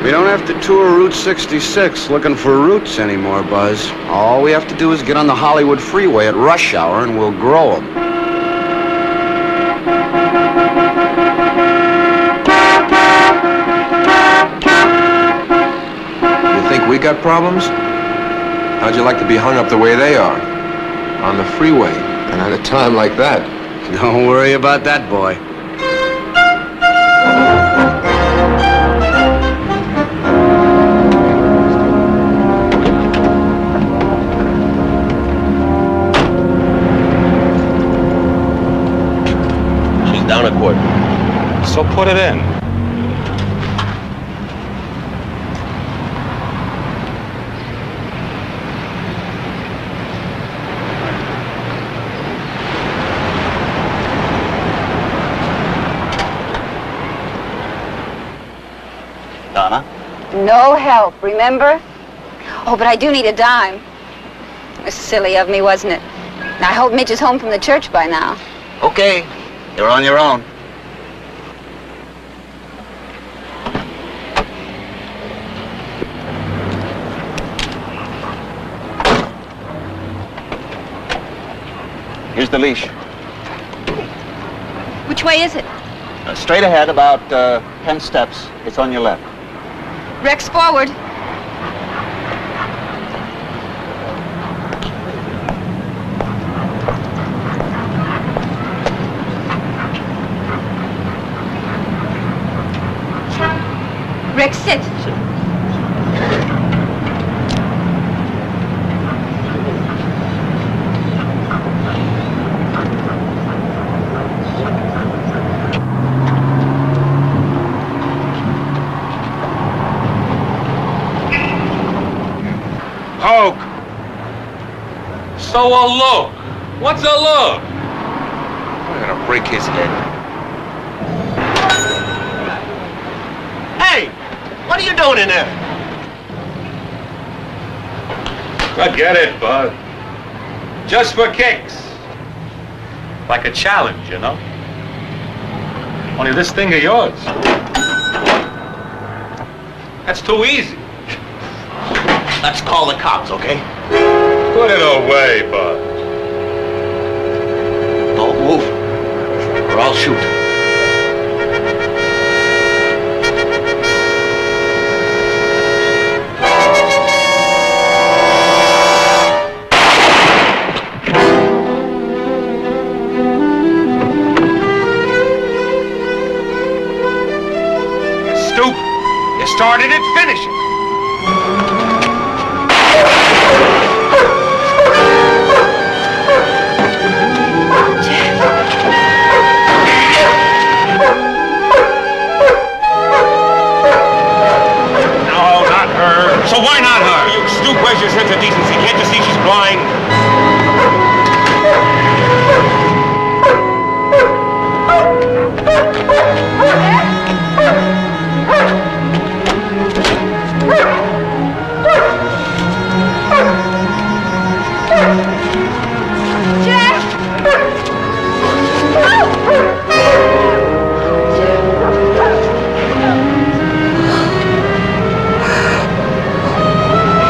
We don't have to tour Route 66 looking for roots anymore, Buzz. All we have to do is get on the Hollywood freeway at rush hour and we'll grow them. You think we got problems? How'd you like to be hung up the way they are? On the freeway, and at a time like that. Don't worry about that, boy. Down a quart. So put it in. Donna? No help, remember? Oh, but I do need a dime. It was silly of me, wasn't it? I hope Midge is home from the church by now. Okay. You're on your own. Here's the leash. Which way is it? Straight ahead, about 10 steps. It's on your left. Rex, forward. Rex, sit. Poke. So a look. What's a look? I'm gonna break his head. Hey! What are you doing in there? I get it, bud. Just for kicks. Like a challenge, you know? Only this thing of yours. That's too easy. Let's call the cops, okay? Put it away, bud. Don't move, or I'll shoot. You started it, finish it. No, not her. So why not her? You stoop, where's your sense of decency? Can't you see she's blind?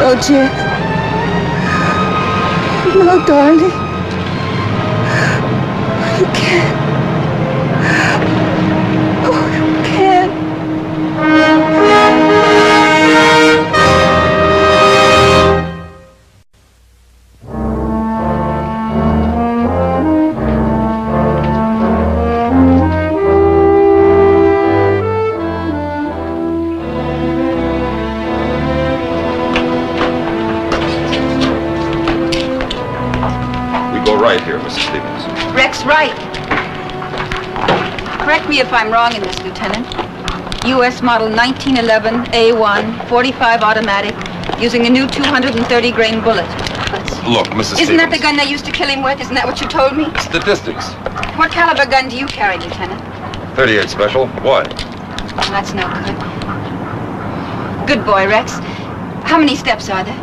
Oh, Jeff. No, darling. You can't. Oh, you can't. Right here, Mrs. Stevens. Rex, right. Correct me if I'm wrong in this, Lieutenant. U.S. model 1911 A1, 45 automatic, using a new 230-grain bullet. Look, Mrs. Isn't that the gun they used to kill him with? Isn't that what you told me? Statistics. What caliber gun do you carry, Lieutenant? 38 special. What? Oh, that's no good. Good boy, Rex. How many steps are there?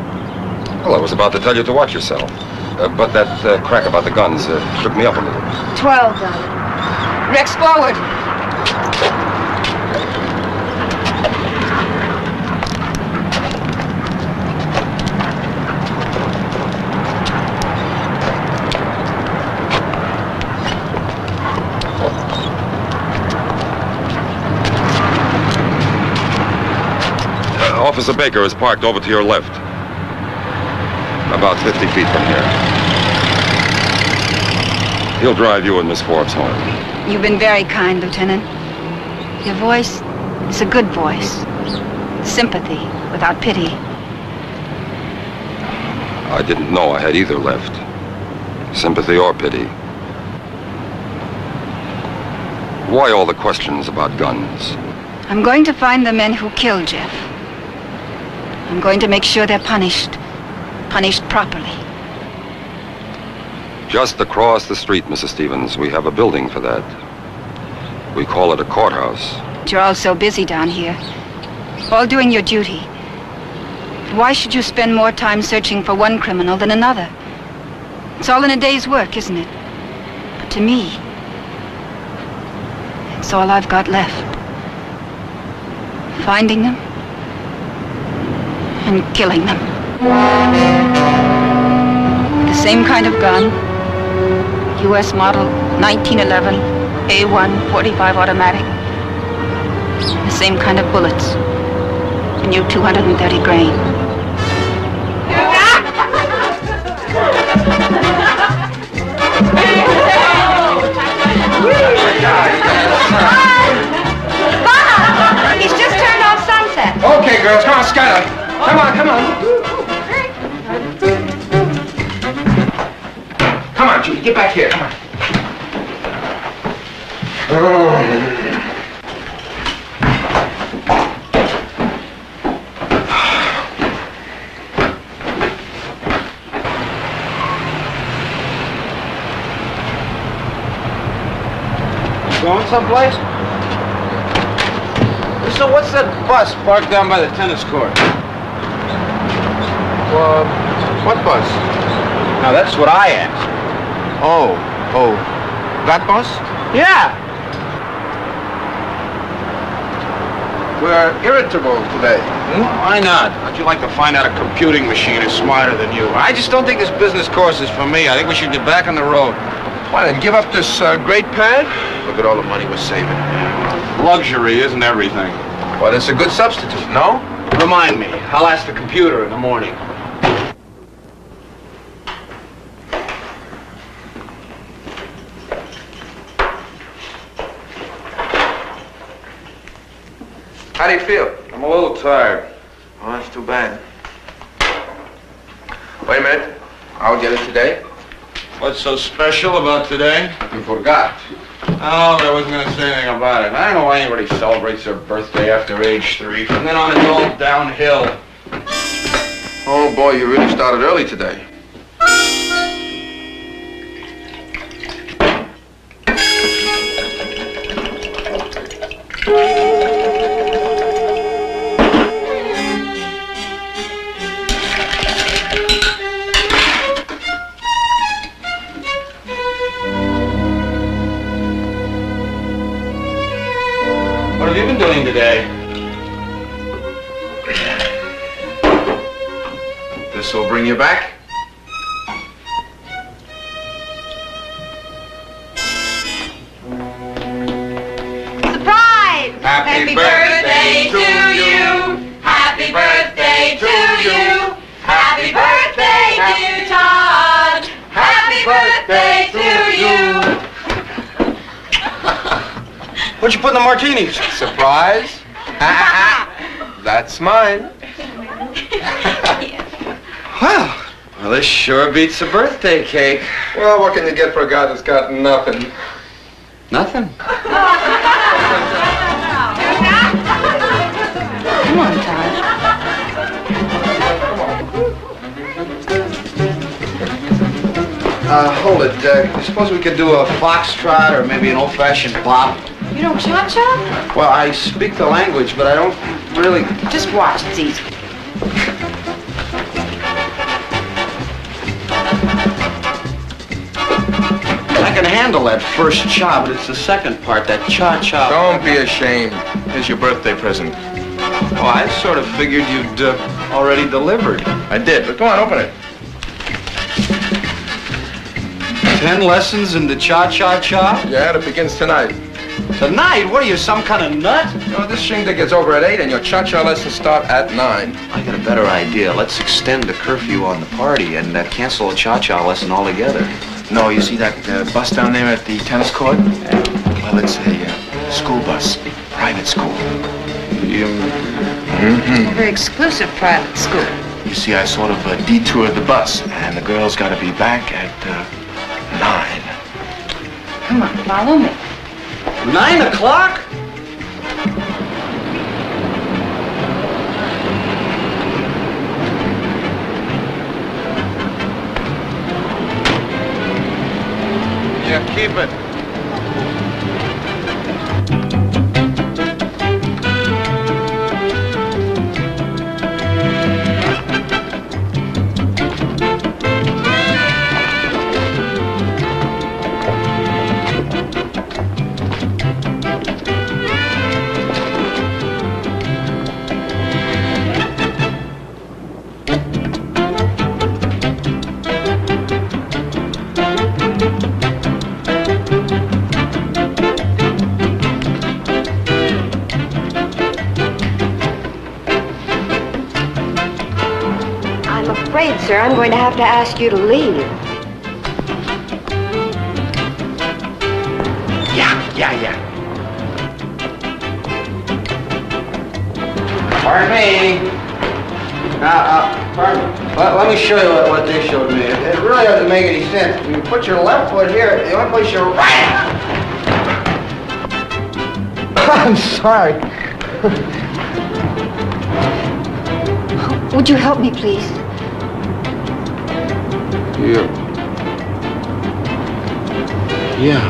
Well, I was about to tell you to watch yourself. But that crack about the guns shook me up a little. 12, darling. Rex, forward. Officer Baker is parked over to your left. About 50 feet from here. He'll drive you and Miss Forbes home. You've been very kind, Lieutenant. Your voice is a good voice. Sympathy without pity. I didn't know I had either left. Sympathy or pity. Why all the questions about guns? I'm going to find the men who killed Jeff. I'm going to make sure they're punished. Punished properly. Just across the street, Mrs. Stevens, we have a building for that. We call it a courthouse. You're all so busy down here. All doing your duty. Why should you spend more time searching for one criminal than another? It's all in a day's work, isn't it? But to me, it's all I've got left. Finding them and killing them. The same kind of gun, U.S. model 1911 A1 45 automatic. The same kind of bullets, a new 230 grain. Bob! He's just turned off sunset. Okay, girls, come on, Skylar. Come on, come on. Come on, Judy, get back here, come on. Going someplace? So what's that bus parked down by the tennis court? What bus? Now, that's what I asked. Oh, that bus? Yeah. We're irritable today. Why not? How'd you like to find out a computing machine is smarter than you? I just don't think this business course is for me. I think we should get back on the road. Why, then give up this great pad? Look at all the money we're saving. Luxury isn't everything. Well, it's a good substitute, no? Remind me. I'll ask the computer in the morning. How do you feel? I'm a little tired. Oh, that's too bad. Wait a minute. I'll get it today. What's so special about today? You forgot. Oh, I wasn't going to say anything about it. I don't know why anybody celebrates their birthday after age 3. From then on, it's all downhill. Oh, boy, you really started early today. What have you been doing today? This will bring you back? Surprise! Happy birthday to you! Happy birthday to you! Happy birthday, dear Todd! Happy birthday to you! What'd you put in the martinis? Surprise? That's mine. Well, this sure beats a birthday cake. Well, what can you get for a guy that's got nothing? Nothing. Come on, Todd. Hold it. Suppose we could do a foxtrot or maybe an old-fashioned bop. You don't cha-cha? Well, I speak the language, but I don't really... Just watch, it's easy. I can handle that first cha, but it's the second part, that cha-cha. Don't be ashamed. Here's your birthday present. Oh, I sort of figured you'd already delivered. I did, but go on, open it. 10 lessons in the cha-cha-cha? Yeah, it begins tonight. Tonight? What are you, some kind of nut? You know, this shindig gets over at 8 and your cha-cha lessons start at 9. I got a better idea. Let's extend the curfew on the party and cancel a cha-cha lesson altogether. No, you see that bus down there at the tennis court? Well, it's a school bus, private school. A very exclusive private school. You see, I sort of detoured the bus, and the girls got to be back at 9. Come on, follow me. 9 o'clock? Yeah, keep it. Sir, I'm going to have to ask you to leave. Yeah. Pardon me. Pardon me. Let me show you what they showed me. It really doesn't make any sense. You put your left foot here, the only place you're right. I'm sorry. Would you help me, please? Yeah.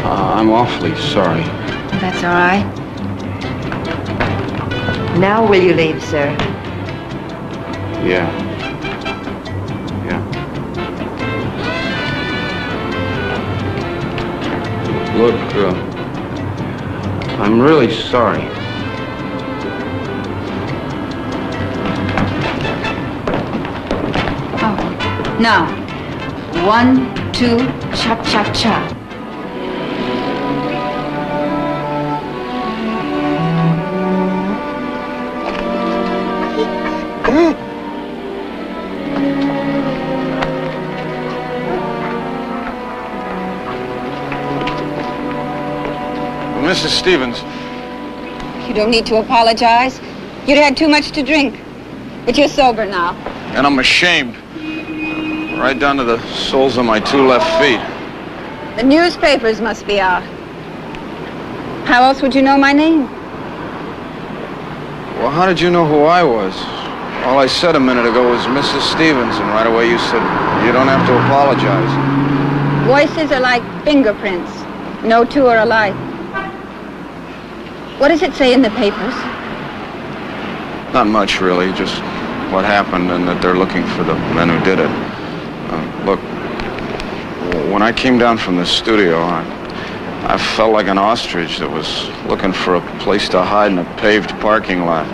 I'm awfully sorry. That's all right. Now will you leave, sir? Yeah. Look, I'm really sorry. Now, 1, 2, cha-cha-cha. Mrs. Stevens. You don't need to apologize. You'd had too much to drink. But you're sober now. And I'm ashamed. Right down to the soles of my 2 left feet. The newspapers must be out. How else would you know my name? Well, how did you know who I was? All I said a minute ago was Mrs. Stevens, and right away you said, you don't have to apologize. Voices are like fingerprints. No two are alike. What does it say in the papers? Not much, really. Just what happened and that they're looking for the men who did it. Look, when I came down from the studio, I felt like an ostrich that was looking for a place to hide in a paved parking lot.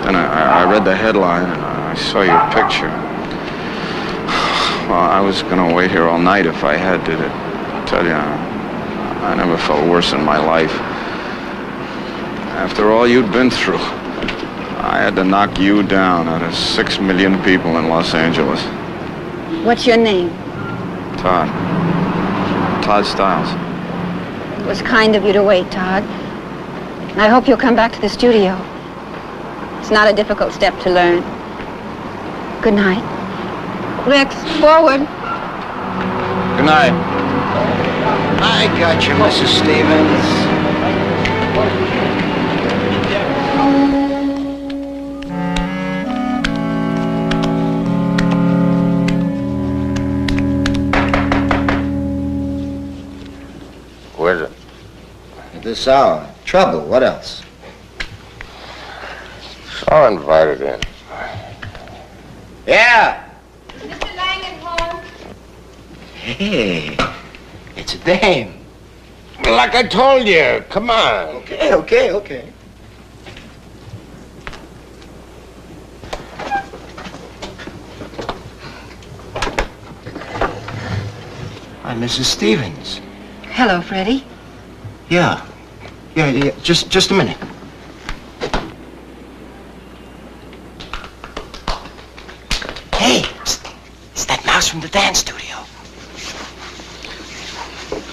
Then I read the headline and I saw your picture. Well, I was going to wait here all night if I had to tell you, I never felt worse in my life. After all you'd been through, I had to knock you down out of 6 million people in Los Angeles. What's your name? Todd. Todd Stiles. It was kind of you to wait, Todd. And I hope you'll come back to the studio. It's not a difficult step to learn. Good night. Rex, forward. Good night. I got you, Mrs. Stevens. Where's it? At this hour. Trouble. What else? So invited in. Yeah. Mr. Lang at home? Hey, it's a dame. Like I told you, come on. Okay. Hi, Mrs. Stevens. Hello, Freddie. Yeah. Just a minute. Hey, it's that mouse from the dance studio.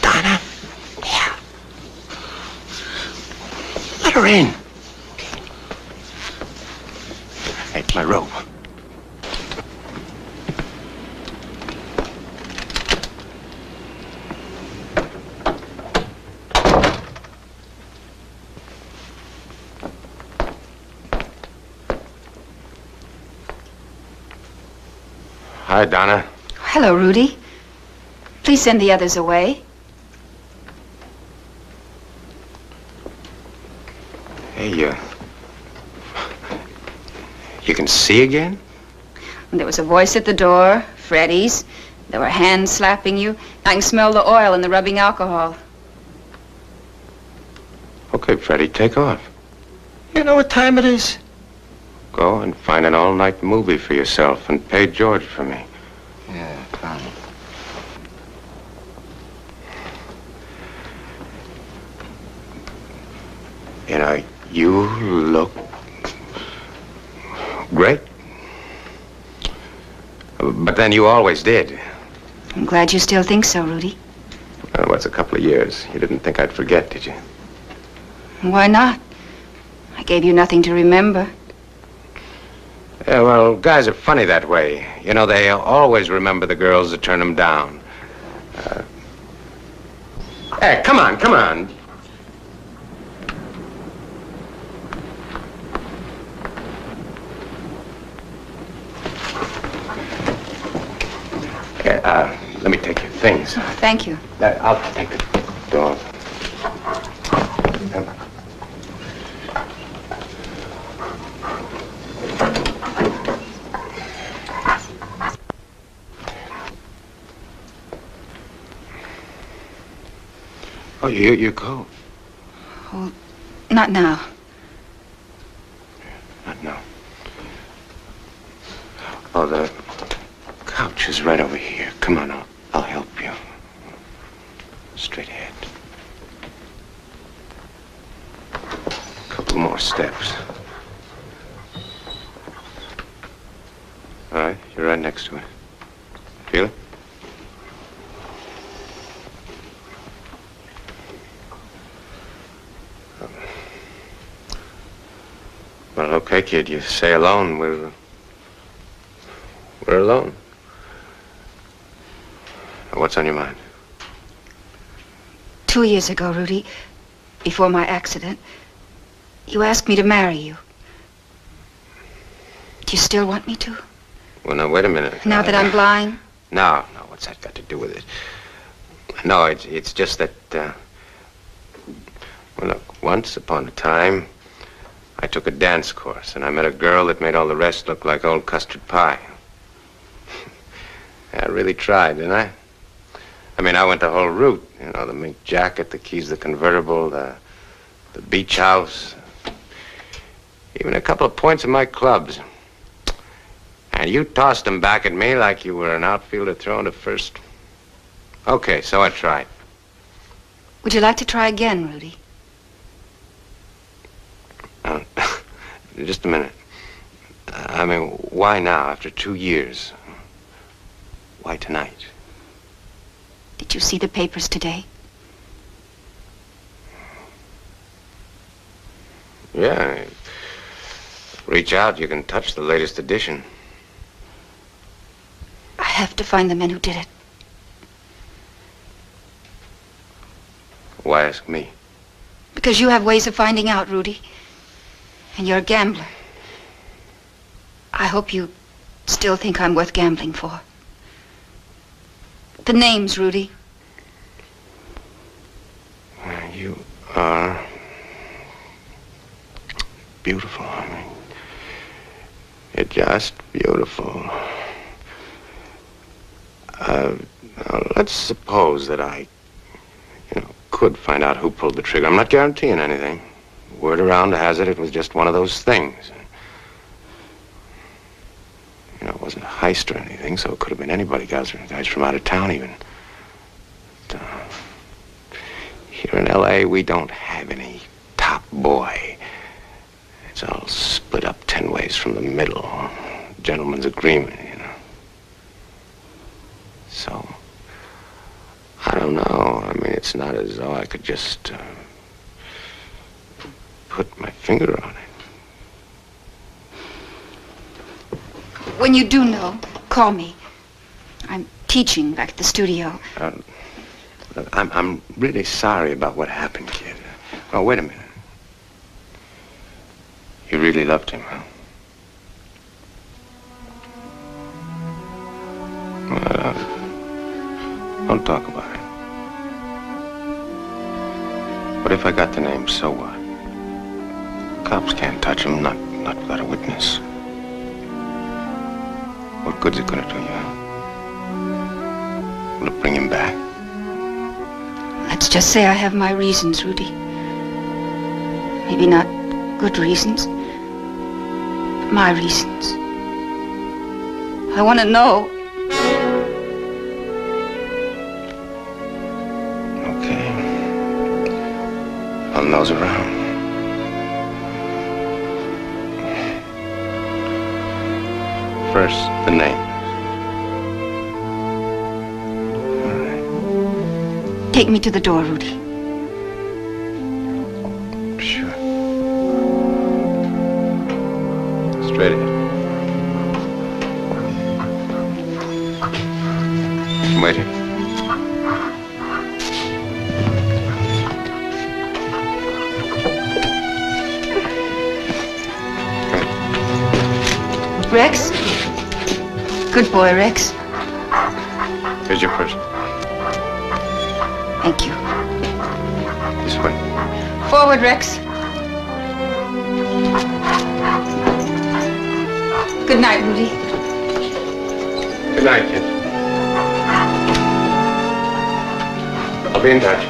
Donna? Yeah. Let her in. Hey, my robe. Hi, Donna. Hello, Rudy. Please send the others away. Hey, you can see again? There was a voice at the door, Freddie's. There were hands slapping you. I can smell the oil and the rubbing alcohol. Okay, Freddie, take off. You know what time it is? Go and find an all-night movie for yourself and pay George for me. Yeah, fine. You know, you look great. But then you always did. I'm glad you still think so, Rudy. Well, what's a couple of years? You didn't think I'd forget, did you? Why not? I gave you nothing to remember. Yeah, well, guys are funny that way. You know, they always remember the girls that turn them down. Hey, come on. Let me take your things. Oh, thank you. I'll take the door. Oh, you go. Oh, not now. Not now. Oh, the couch is right over here. Come on, I'll help you. Straight ahead. A couple more steps. All right, you're right next to it. Feel it? Well, okay, kid, you say alone. We're alone. What's on your mind? 2 years ago, Rudy, before my accident, you asked me to marry you. Do you still want me to? Well, now, wait a minute. Now that I'm blind? No, what's that got to do with it? No, it's just that, well, look, once upon a time, I took a dance course, and I met a girl that made all the rest look like old custard pie. I really tried, didn't I? I mean, I went the whole route. You know, the mink jacket, the keys to the convertible, the beach house. Even a couple of points in my clubs. And you tossed them back at me like you were an outfielder thrown to first. Okay, so I tried. Would you like to try again, Rudy? Just a minute. I mean, why now, after 2 years? Why tonight? Did you see the papers today? Yeah. Reach out, you can touch the latest edition. have to find the men who did it. Why ask me? Because you have ways of finding out, Rudy. And you're a gambler. I hope you still think I'm worth gambling for. The names, Rudy. You are beautiful. I mean, you're just beautiful. Now let's suppose that I, could find out who pulled the trigger. I'm not guaranteeing anything. Word around has it was just one of those things. It wasn't a heist or anything, so it could have been anybody, guys from out of town even. But, here in L.A., we don't have any top boy. It's all split up 10 ways from the middle. Gentleman's agreement, So, I don't know. I mean, it's not as though I could just put my finger on it. When you do know, call me. I'm teaching back at the studio. I'm really sorry about what happened, kid. Oh, wait a minute. You really loved him, huh? Well, don't talk about it. But if I got the name, so what? Cops can't touch him, not without a witness. What good's it gonna do you? Will it bring him back? Let's just say I have my reasons, Rudy. Maybe not good reasons, but my reasons. I want to know. Okay. I'll nose around. First, the name. Take me to the door, Rudy. Sure. Straight ahead. Wait here. Rex? Good boy, Rex. Here's your purse. Thank you. This way. Forward, Rex. Good night, Rudy. Good night, kid. I'll be in touch.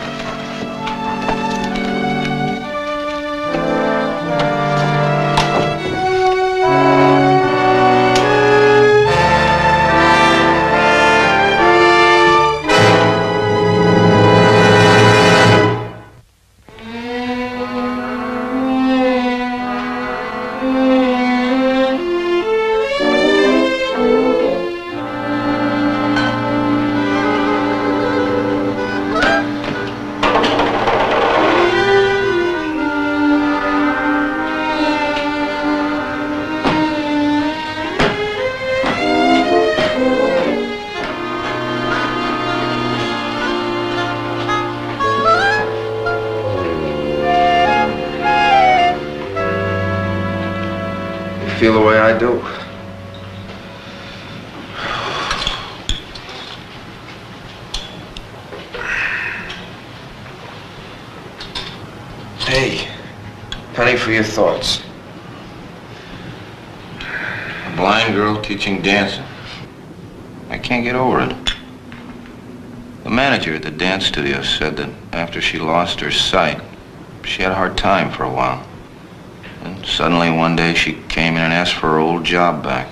Feel the way I do. Hey, penny for your thoughts. A blind girl teaching dancing. I can't get over it. The manager at the dance studio said that after she lost her sight, she had a hard time for a while. And suddenly one day she came in and asked for her old job back.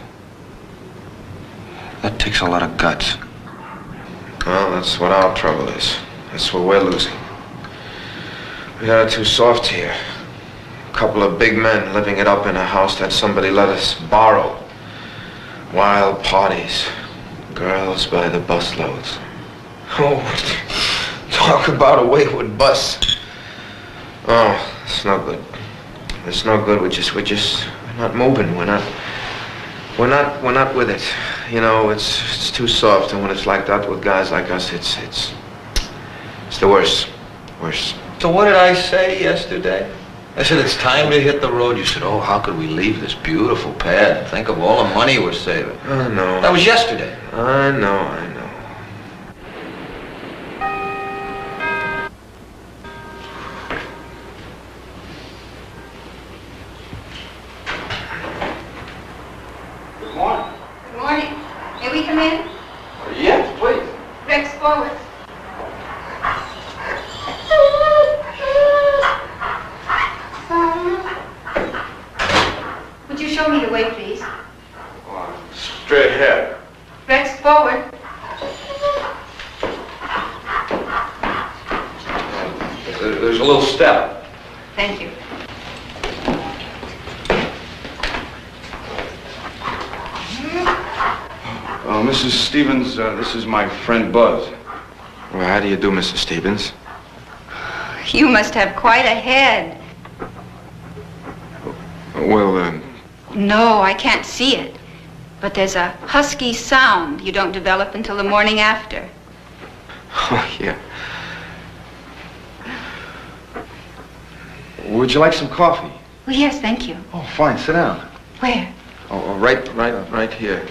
That takes a lot of guts. Well, that's what our trouble is. That's what we're losing. We got it too soft here. A couple of big men living it up in a house that somebody let us borrow. Wild parties. Girls by the busloads. Oh, talk about a wayward bus. Oh, it's no good. It's no good. We're not moving. We're We're not with it. You know, it's too soft, and when it's like that with guys like us, it's the worst. Worse. So what did I say yesterday? I said, it's time to hit the road. You said, oh, how could we leave this beautiful pad and think of all the money we're saving? I know. That was yesterday. I know. Good morning. May we come in? Yes, please. Rex, forward. Would you show me the way, please? Straight ahead. Rex, forward. There's a little step. Thank you. Mrs. Stevens, this is my friend Buz. Well, how do you do, Mrs. Stevens? You must have quite a head. Well, No, I can't see it. But there's a husky sound you don't develop until the morning after. oh, yeah. Would you like some coffee? Oh, yes, thank you. Oh, fine. Sit down. Where? Oh, right here.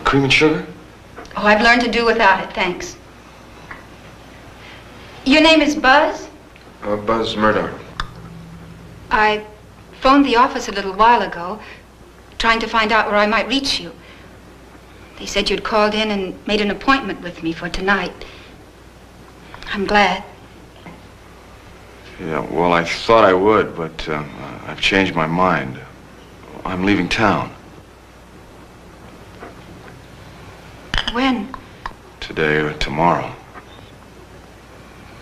Cream and sugar? Oh, I've learned to do without it, thanks. Your name is Buz? Buz Murdoch. I phoned the office a little while ago, trying to find out where I might reach you. They said you'd called in and made an appointment with me for tonight. I'm glad. Yeah, well, I thought I would, but I've changed my mind. I'm leaving town. When? Today or tomorrow.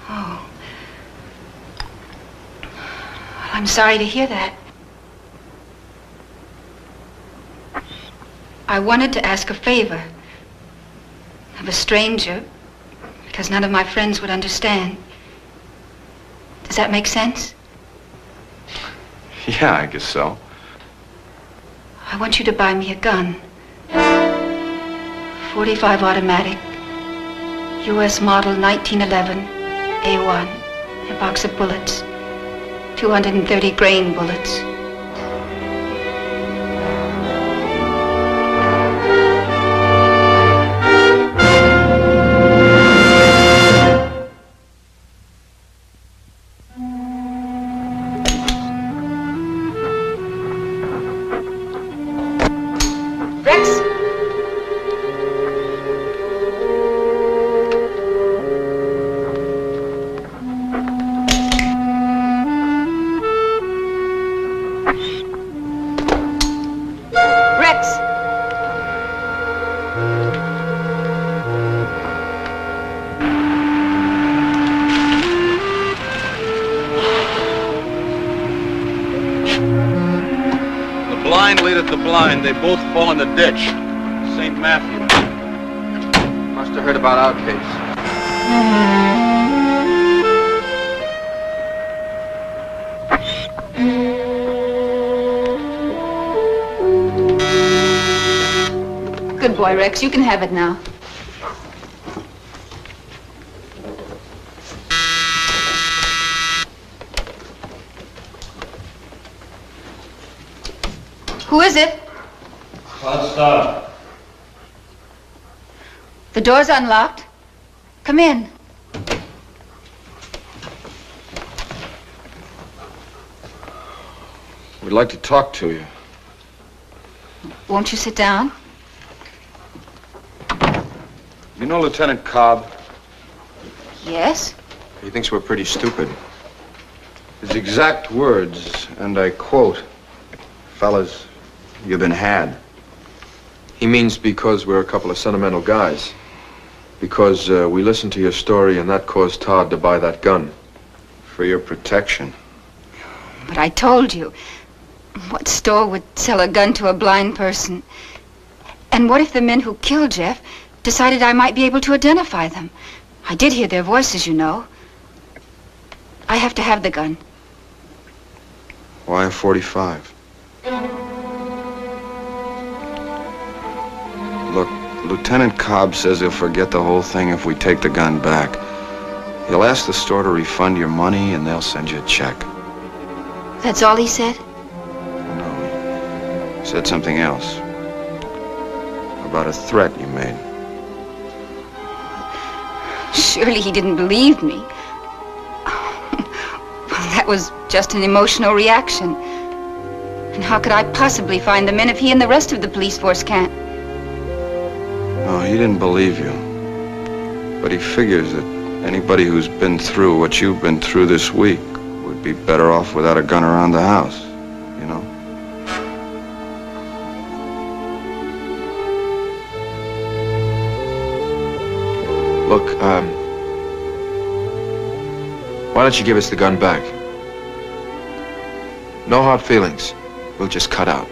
Oh. I'm sorry to hear that. I wanted to ask a favor of a stranger, because none of my friends would understand. Does that make sense? Yeah, I guess so. I want you to buy me a gun. 45 automatic, U.S. model 1911, A1, a box of bullets, 230 grain bullets. Rex! The blind, they both fall in the ditch. St. Matthew. Must have heard about our case. Good boy, Rex. You can have it now. Who is it? Let's stop. The door's unlocked. Come in. We'd like to talk to you. Won't you sit down? You know Lieutenant Cobb? Yes. He thinks we're pretty stupid. His exact words, and I quote, "Fellas, you've been had." He means because we're a couple of sentimental guys. Because we listened to your story and that caused Todd to buy that gun. For your protection. But I told you, what store would sell a gun to a blind person? And what if the men who killed Jeff decided I might be able to identify them? I did hear their voices, you know. I have to have the gun. Why a 45? Look, Lieutenant Cobb says he'll forget the whole thing if we take the gun back. He'll ask the store to refund your money and they'll send you a check. That's all he said? No, he said something else. About a threat you made. Surely he didn't believe me. Well, that was just an emotional reaction. And how could I possibly find the men if he and the rest of the police force can't? No, he didn't believe you. But he figures that anybody who's been through what you've been through this week would be better off without a gun around the house, you know? Look, why don't you give us the gun back? No hard feelings. We'll just cut out.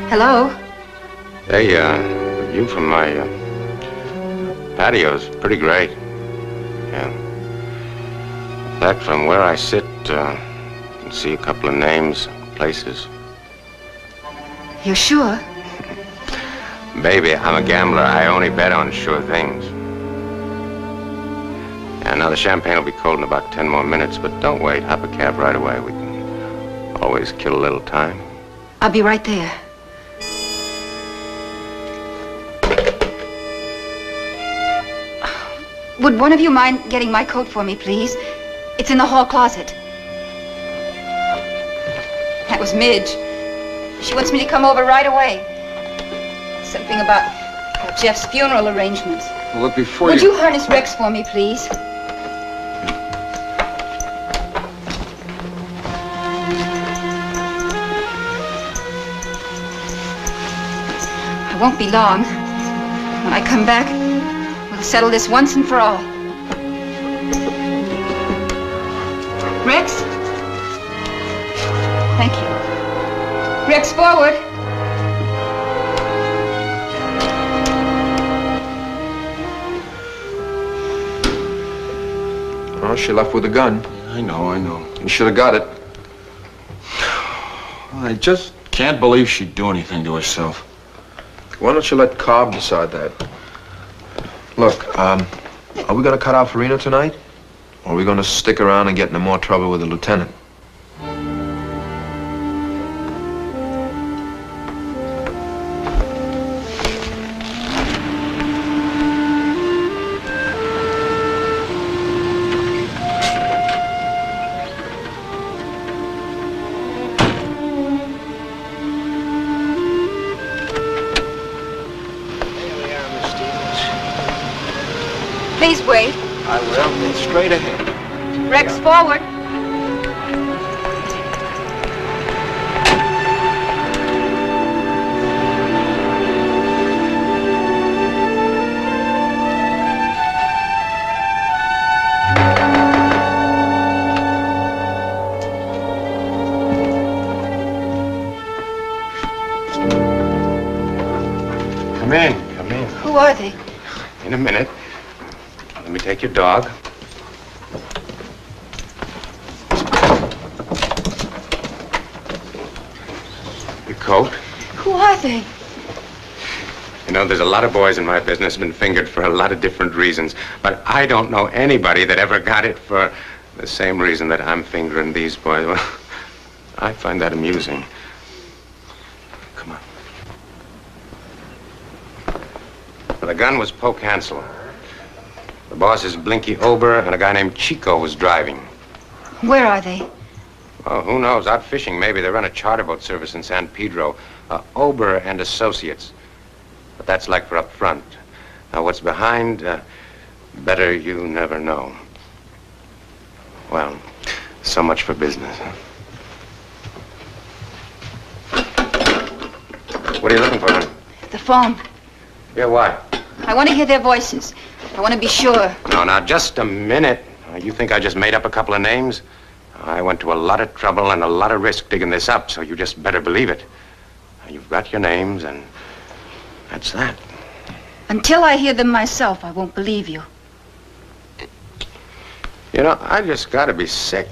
Hello? Hey, the view from my patio's pretty great. Yeah. In fact, from where I sit, you can see a couple of names, places. You're sure? Baby, I'm a gambler. I only bet on sure things. And now the champagne will be cold in about 10 more minutes, but don't wait. Hop a cab right away. We can always kill a little time. I'll be right there. Would one of you mind getting my coat for me, please? It's in the hall closet. That was Midge. She wants me to come over right away. Something about Jeff's funeral arrangements. Well, look, before Would you harness Rex for me, please? I won't be long. When I come back, we'll settle this once and for all. Rex? Thank you. Rex, forward. Oh, she left with a gun. I know. You should have got it. I just can't believe she'd do anything to herself. Why don't you let Cobb decide that? Look, are we going to cut out Farina tonight? Or are we going to stick around and get into more trouble with the lieutenant? Please wait. I will. Straight ahead. Rex, forward. Come in. Who are they? In a minute. Let me take your dog. Your coat. Who are they? You know, there's a lot of boys in my business been fingered for a lot of different reasons, but I don't know anybody that ever got it for the same reason that I'm fingering these boys. Well, I find that amusing. Come on. Well, the gun was Poke Hansel. The boss is Blinky Ober, and a guy named Chico was driving. Where are they? Well, who knows? Out fishing, maybe. They run a charter boat service in San Pedro. Ober and Associates. But that's like for up front. Now, what's behind, better you never know. Well, so much for business. What are you looking for, honey? The phone. Yeah, why? I want to hear their voices. I want to be sure. No, now, just a minute. You think I just made up a couple of names? I went to a lot of trouble and a lot of risk digging this up, so you just better believe it. You've got your names, and that's that. Until I hear them myself, I won't believe you. You know, I just gotta be sick.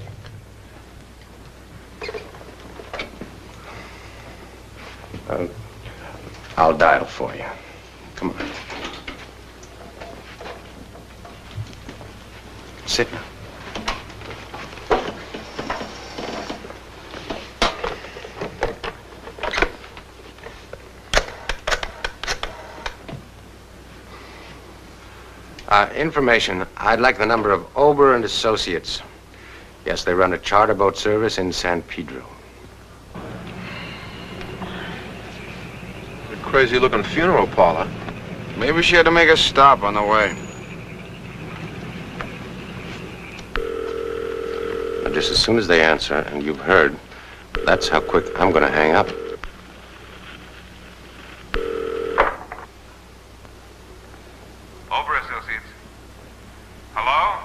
I'll dial for you. Come on. Sit now. Information. I'd like the number of Ober and Associates. Yes, they run a charter boat service in San Pedro. A crazy-looking funeral parlor. Maybe she had to make a stop on the way. Now, just as soon as they answer, and you've heard, that's how quick I'm gonna hang up. Ober Associates. Hello?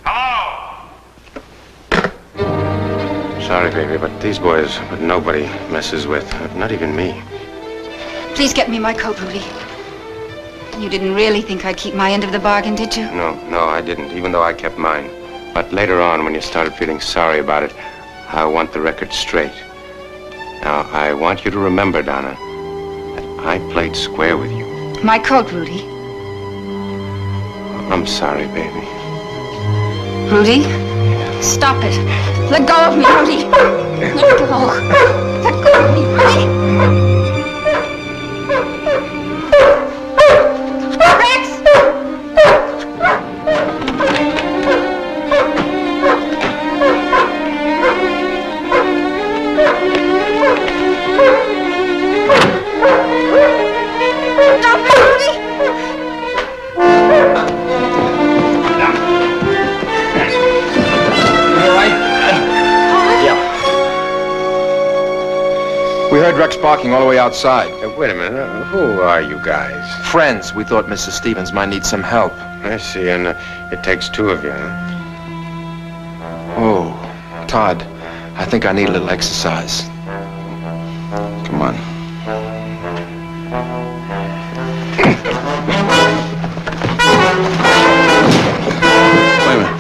Hello? Sorry, baby, but these boys, nobody messes with, not even me. Please get me my coat, Rudy. You didn't really think I'd keep my end of the bargain, did you? No, I didn't, even though I kept mine. But later on, when you started feeling sorry about it, I want the record straight. Now, I want you to remember, Donna, that I played square with you. My coat, Rudy. I'm sorry, baby. Rudy? Stop it. Let go of me, Rudy. Let go. Let go of me, Rudy. We heard Rex barking all the way outside. Wait a minute. Who are you guys? Friends. We thought Mrs. Stevens might need some help. I see, and it takes two of you, huh? Oh, Todd, I think I need a little exercise. Come on. Wait a minute.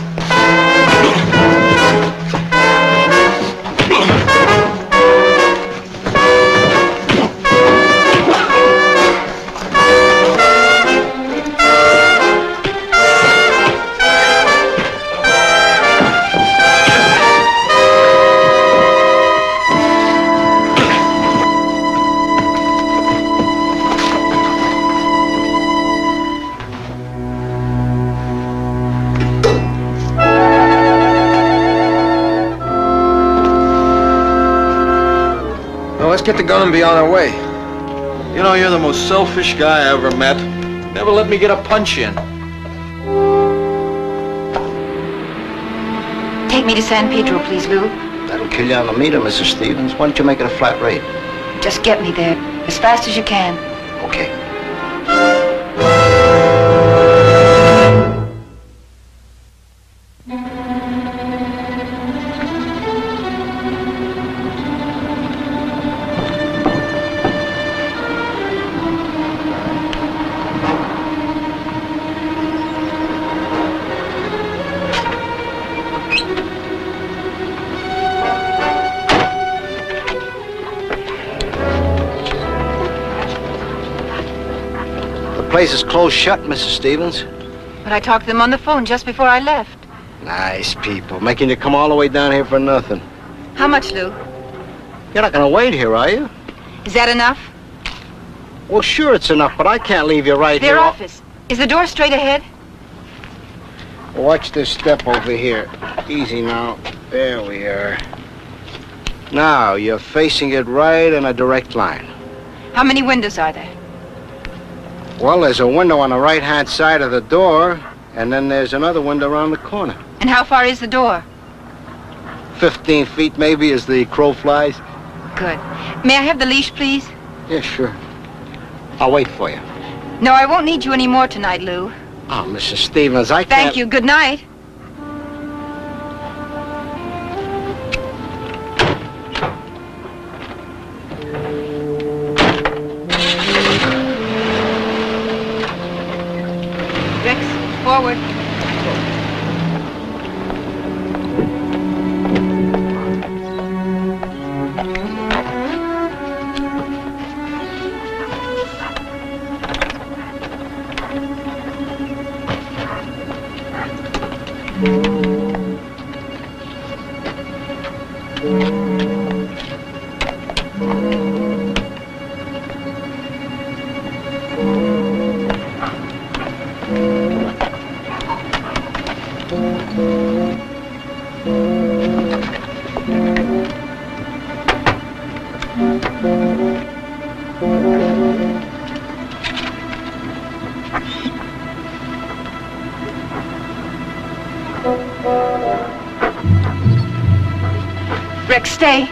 Let's get the gun and be on our way. You know, you're the most selfish guy I ever met. Never let me get a punch in. Take me to San Pedro, please, Lou. That'll kill you on the meter, Mrs. Stevens. Why don't you make it a flat rate? Just get me there as fast as you can. Okay. The place is closed shut, Mrs. Stevens. But I talked to them on the phone just before I left. Nice people, making you come all the way down here for nothing. How much, Lou? You're not gonna wait here, are you? Is that enough? Well, sure it's enough, but I can't leave you right here. Their office. Is the door straight ahead? Watch this step over here. Easy now. There we are. Now, you're facing it right in a direct line. How many windows are there? Well, there's a window on the right-hand side of the door, and then there's another window around the corner. And how far is the door? 15 feet, maybe, as the crow flies. Good. May I have the leash, please? Yeah, sure. I'll wait for you. No, I won't need you anymore tonight, Lou. Oh, Mrs. Stevens, I can't... Thank you. Good night. Rex, forward. Rex, stay.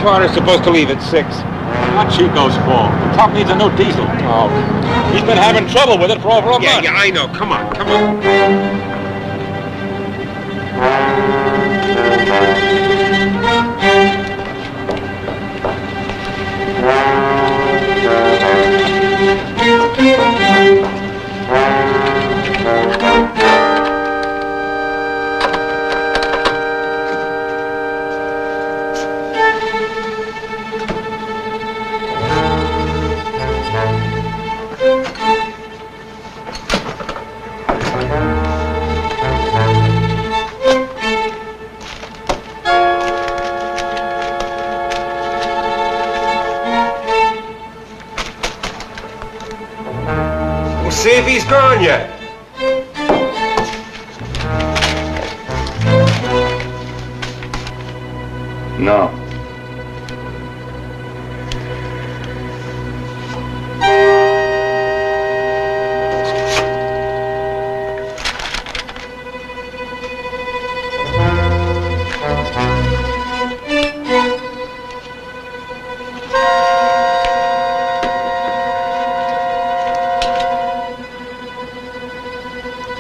Charter's supposed to leave at 6. Not Chico's fault. The truck needs a new diesel. Oh. He's been having trouble with it for over a month. Yeah, I know. Come on, come on. he's gone yet. No.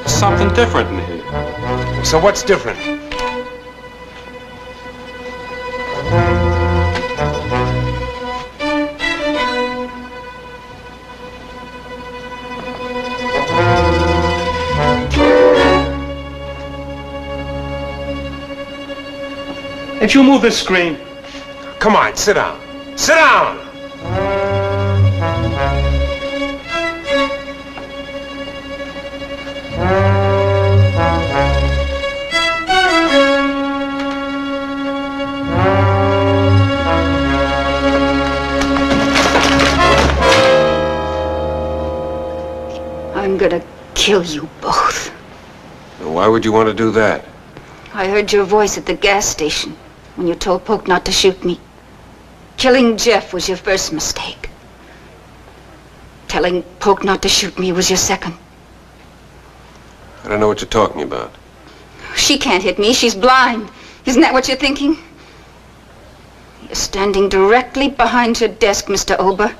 Something different in here. So what's different? If you move this screen. Come on, sit down. Sit down! I'm gonna kill you both. Why would you want to do that? I heard your voice at the gas station when you told Polk not to shoot me. Killing Jeff was your first mistake. Telling Polk not to shoot me was your second. I don't know what you're talking about. She can't hit me. She's blind. Isn't that what you're thinking? You're standing directly behind your desk, Mr. Ober.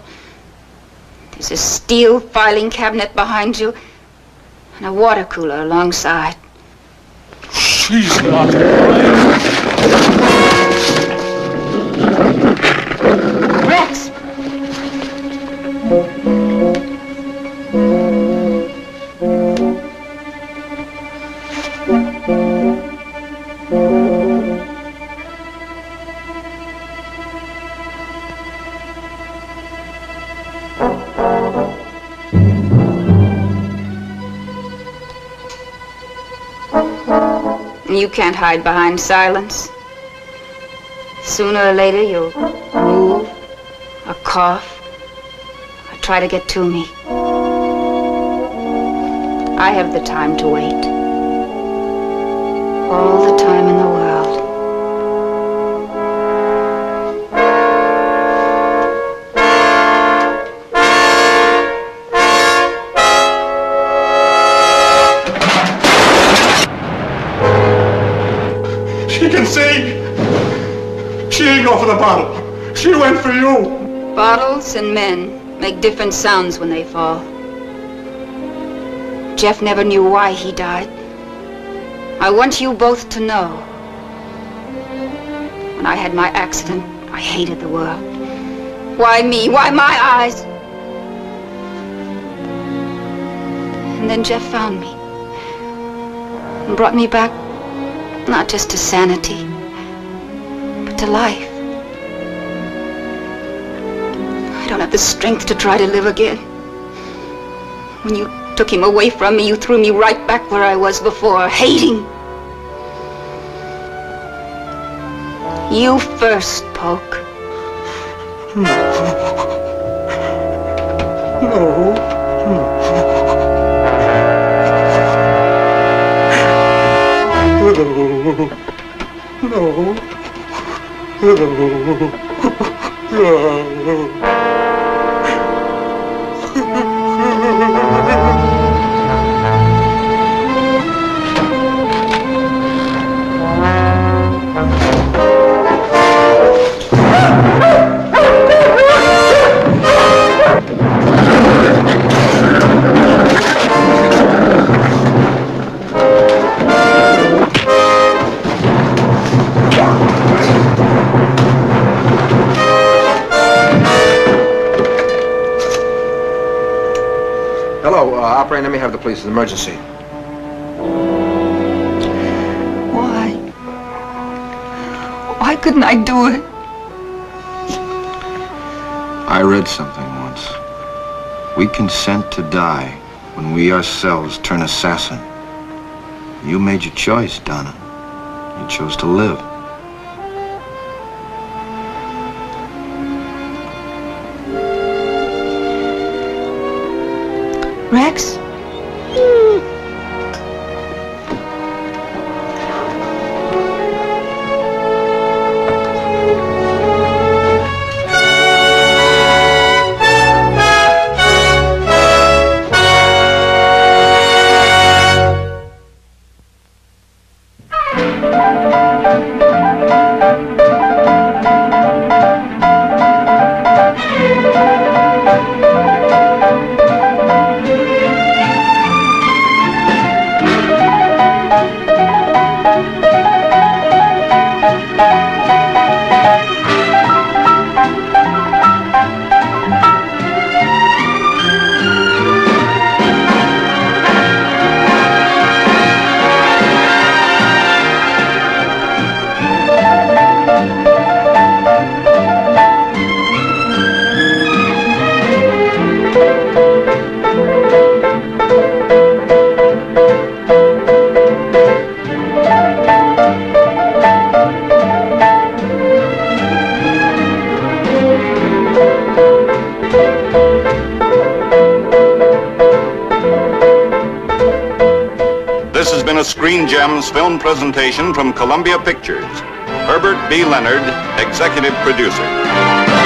There's a steel filing cabinet behind you and a water cooler alongside. She's not. Rex! You can't hide behind silence. Sooner or later, you'll move, or cough, or try to get to me. I have the time to wait. All the time in the world. She can see. She didn't go for the bottle. She went for you. Bottles and men make different sounds when they fall. Jeff never knew why he died. I want you both to know. When I had my accident, I hated the world. Why me? Why my eyes? And then Jeff found me and brought me back, not just to sanity, but to life. I don't have the strength to try to live again. When you took him away from me, you threw me right back where I was before, hating. You first, Polk. Hello, operator, let me have the police. It's an emergency. Why? Why couldn't I do it? I read something once. We consent to die when we ourselves turn assassin. You made your choice, Donna. You chose to live. Rex? This has been a Screen Gems film presentation from Columbia Pictures. Herbert B. Leonard, executive producer.